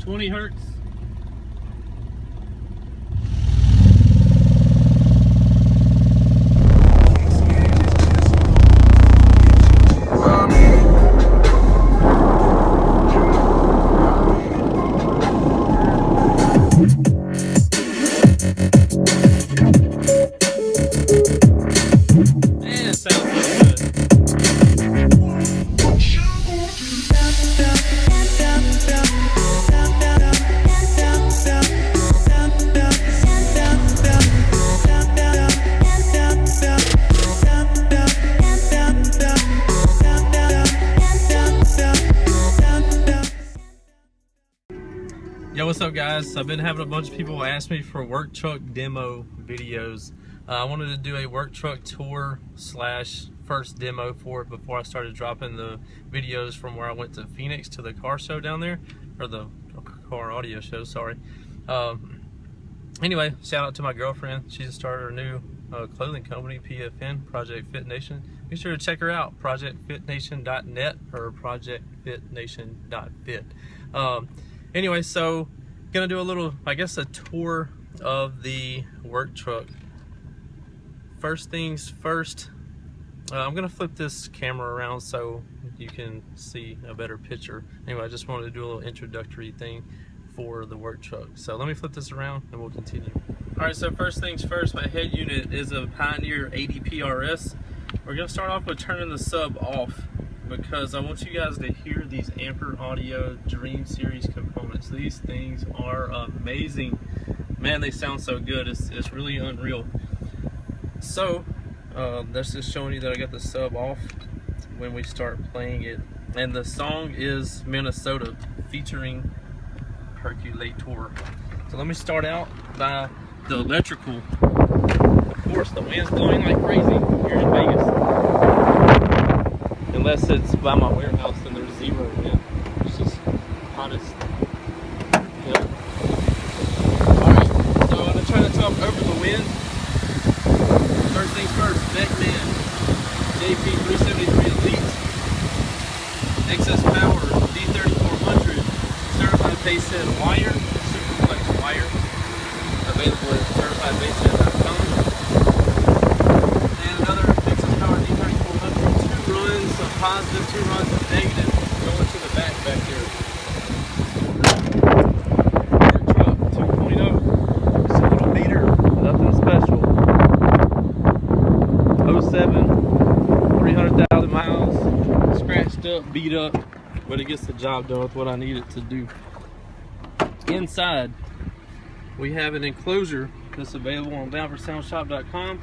20 hertz. Yo, what's up guys? I've been having a bunch of people ask me for work truck demo videos. I wanted to do a work truck tour slash first demo for it before I started dropping the videos from where I went to Phoenix to the car show down there, or the car audio show, sorry. Anyway, shout out to my girlfriend. She just started her new clothing company, PFN, Project Fit Nation. Be sure to check her out, projectfitnation.net or projectfitnation.fit. Anyway, so gonna do a little, I guess, a tour of the work truck. First things first, I'm gonna flip this camera around so you can see a better picture. Anyway, I just wanted to do a little introductory thing for the work truck. So let me flip this around and we'll continue. All right, so first things first, my head unit is a Pioneer 80 PRS. We're gonna start off with turning the sub off, because I want you guys to hear these Amper Audio Dream Series components. These things are amazing. Man, they sound so good. It's really unreal. So, that's just showing you that I got the sub off when we start playing it. And the song is Minnesota, featuring Percolator. So let me start out by the electrical. Of course, the wind's blowing like crazy here in Vegas. Unless it's by my warehouse, then there's zero wind. It's just hottest. Yep. Alright, so I'm going to try to talk over the wind. First things first, Beckman JP373 Elite. Excess power D3400. Certified base set wire. Superflex wire. Available at certifiedbaseset.com. And another excess power D3400. Positive, 2 runs of negative, going to the back there. Work truck 2.0, just a little beater, nothing special. 07, 300,000 miles, scratched up, beat up, but it gets the job done with what I need it to do. Inside, we have an enclosure that's available on valversoundshop.com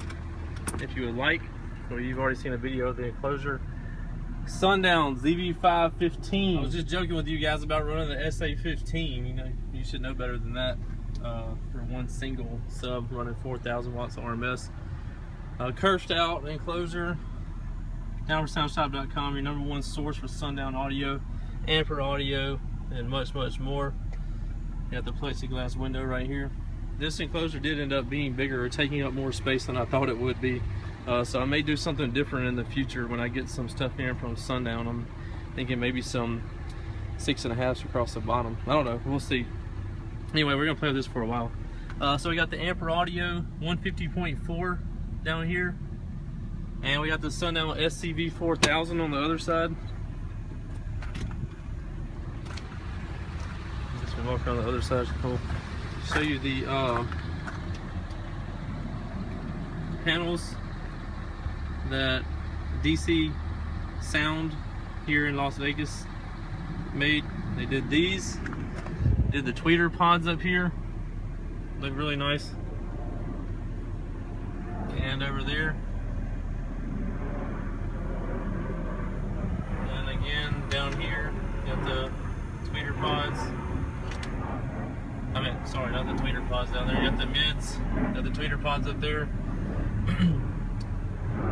if you would like, or you've already seen a video of the enclosure. Sundown ZV515. I was just joking with you guys about running the SA15. You know, you should know better than that for one single sub running 4,000 watts RMS. Cursed out enclosure. ValverSoundShop.com, your #1 source for Sundown audio, Amper audio, and much, much more. You got the plexiglass window right here. This enclosure did end up being bigger or taking up more space than I thought it would be. So I may do something different in the future when I get some stuff in from Sundown. I'm thinking maybe some 6.5s across the bottom. I don't know, we'll see. Anyway, we're gonna play with this for a while. So we got the Amper Audio 150.4 down here, and we got the Sundown SCV 4000 on the other side. Just gonna walk around the other side. Cool. Show you the panels that DC Sound here in Las Vegas made. They did these, did the tweeter pods up here, look really nice, and over there, and again down here you got the tweeter pods. I mean, sorry, not the tweeter pods down there. You got the mids, got the tweeter pods up there.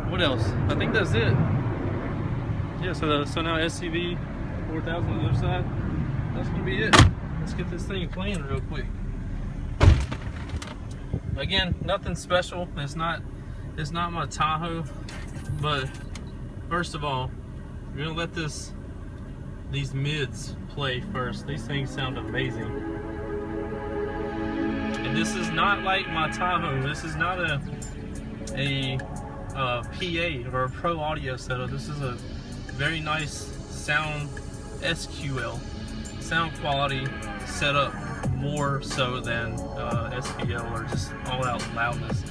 What else? I think that's it. Yeah, so now SCV 4000 on the other side. That's gonna be it. Let's get this thing playing real quick. Again, nothing special. It's not my Tahoe, but first of all, we're gonna let these mids play first. These things sound amazing. And this is not like my Tahoe. This is not a PA or a pro audio setup. This is a very nice sound SQL, sound quality setup, more so than SPL or just all out loudness.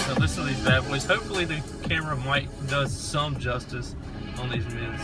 So listen to these bad boys. Hopefully the camera mic does some justice on these mids.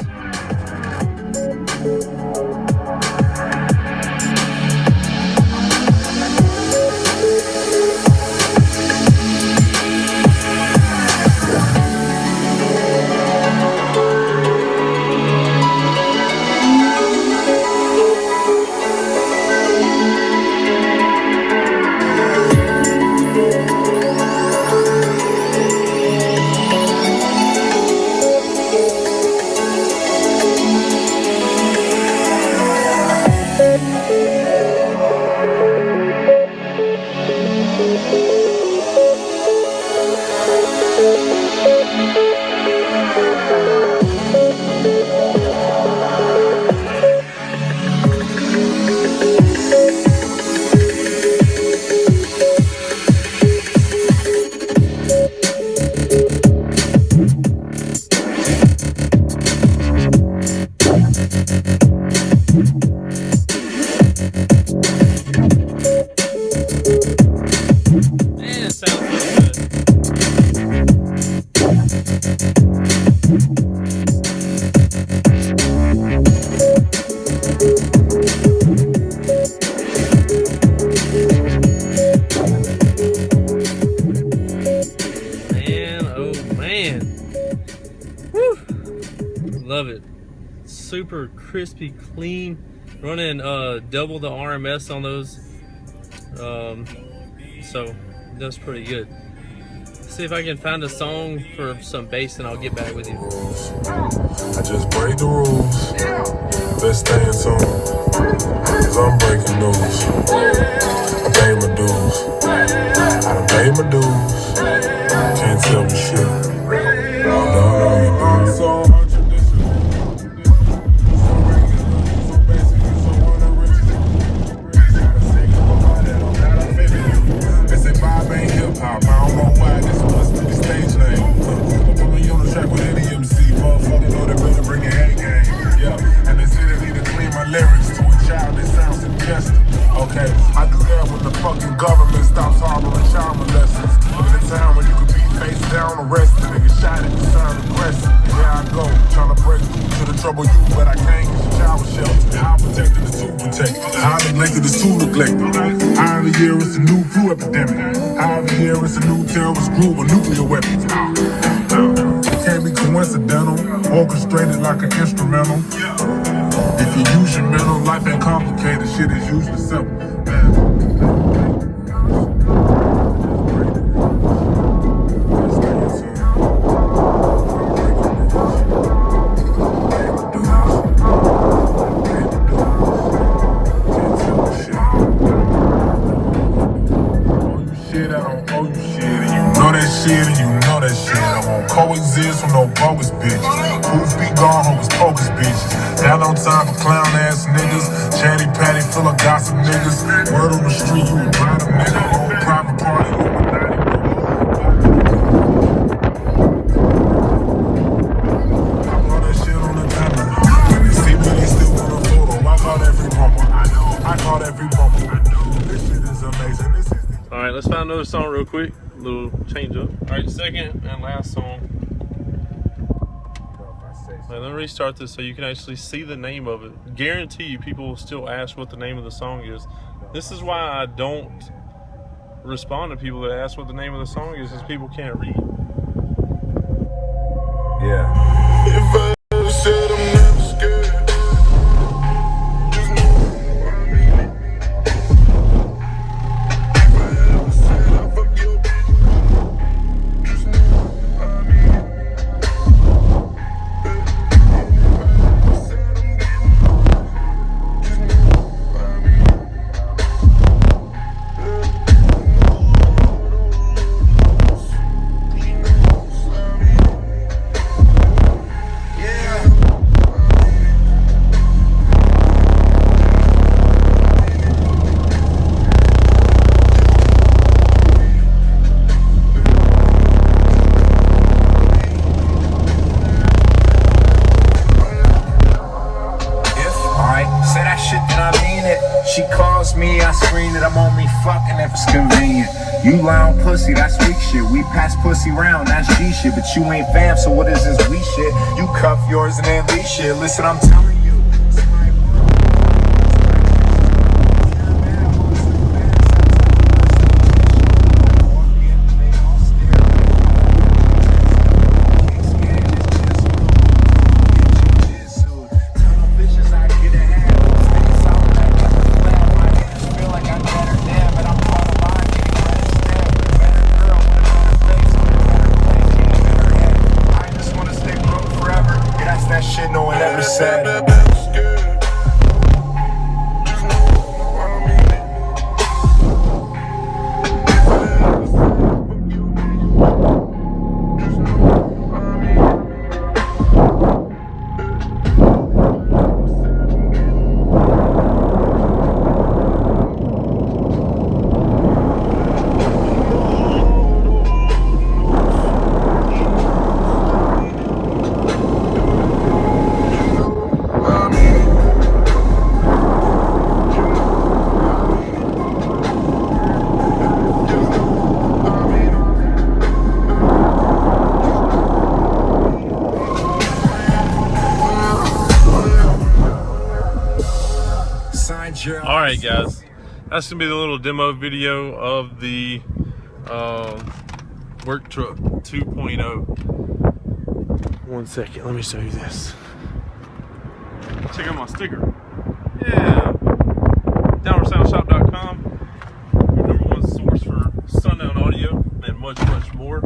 Love it. Super crispy, clean. Running double the RMS on those. So that's pretty good. See if I can find a song for some bass and I'll get back with you. I just break the rules. Let's stay in tune. Cause I'm breaking news. I pay my dues. I done paid my dues. Can't tell me shit. No, so okay, I do that when the fucking government stops harboring child molesters. In a town where you could be face down, arrested, niggas shot at you, sound aggressive. Here I go, trying to break through to the trouble you, but I can't get your child shelter. How protected is too protected. How neglected is too neglected. How every year it's a new flu epidemic. How every year it's a new terrorist group with nuclear weapons. It can't be coincidental, orchestrated like an instrumental. If you use your mental, life ain't complicated, shit is usually simple. Coexist with no bogus bitches. Proof be gone, hocus pocus bitches. Got no time for clown ass niggas. Chatty patty full of gossip niggas. Word on the street, you a random nigga. Old private party, I blow that shit on the camera. When they see me, they still want a photo. I caught every bumper. I caught every bumper. This shit is amazing. This is Alright, let's find another song real quick. A little change up. Alright, second and last song. Let me restart this so you can actually see the name of it. Guarantee you people will still ask what the name of the song is. This is why I don't respond to people that ask what the name of the song is, because people can't read. yeah. If I ever said I'm never scared, just know I mean it. If I ever said I fuck your bitch, just know I mean it. she calls me, I scream that I'm only fucking if it's convenient. You lie on pussy, that's weak shit. We pass pussy round, that's G shit. But you ain't fam, so what is this we shit? You cuff yours and then leave shit. Listen, I'm telling you. Alright guys, that's going to be the little demo video of the work truck 2.0. One second, let me show you this. Check out my sticker. Yeah. DownwardSoundShop.com, your #1 source for sundown audio and much more,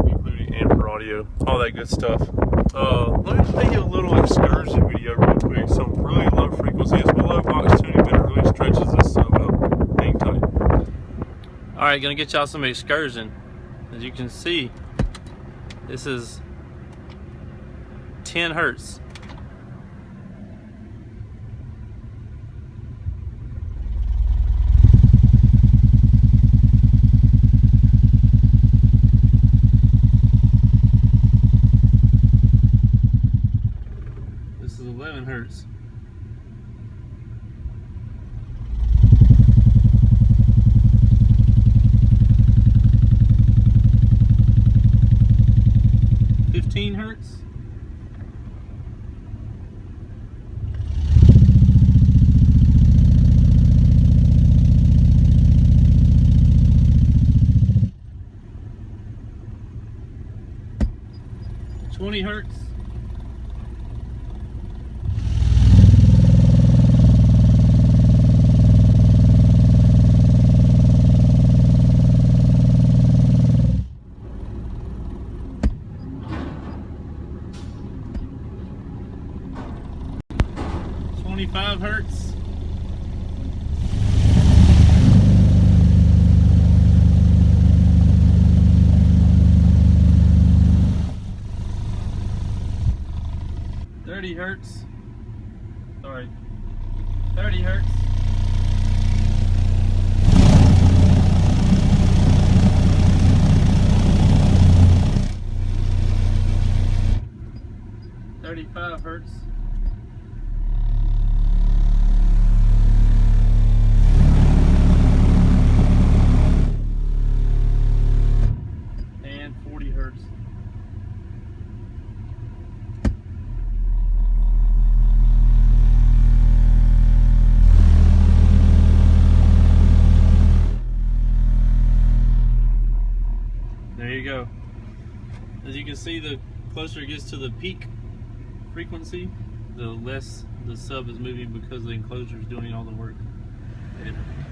including amper audio, all that good stuff. Let me play you a little excursion video real quick. Some really low frequency. It's below box tuning, but it really stretches this sub up. Hang tight. Alright, gonna get y'all some excursion. As you can see, this is 10 hertz. This is 11 hertz. Hertz. Hertz. 25 hertz. 30 hertz. Sorry. 30 hertz. 35 hertz. And 40 hertz. There you go. As you can see, the closer it gets to the peak frequency, the less the sub is moving because the enclosure is doing all the work.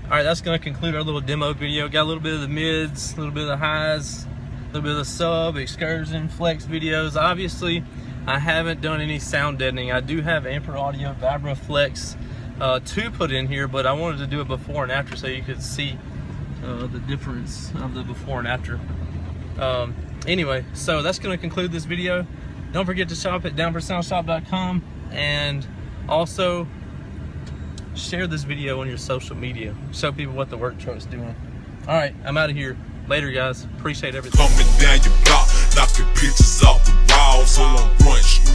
Alright, that's going to conclude our little demo video. Got a little bit of the mids, a little bit of the highs, a little bit of the sub, excursion, flex videos. Obviously, I haven't done any sound deadening. I do have Amper Audio Vibra Flex 2 put in here, but I wanted to do it before and after so you could see the difference of the before and after. Anyway, so that's going to conclude this video. Don't forget to shop at downwardsoundshop.com and also share this video on your social media. Show people what the work truck's doing. All right, I'm out of here. Later, guys. Appreciate everything. Coming down your block, knocking pictures off the walls. Hold on, brunch.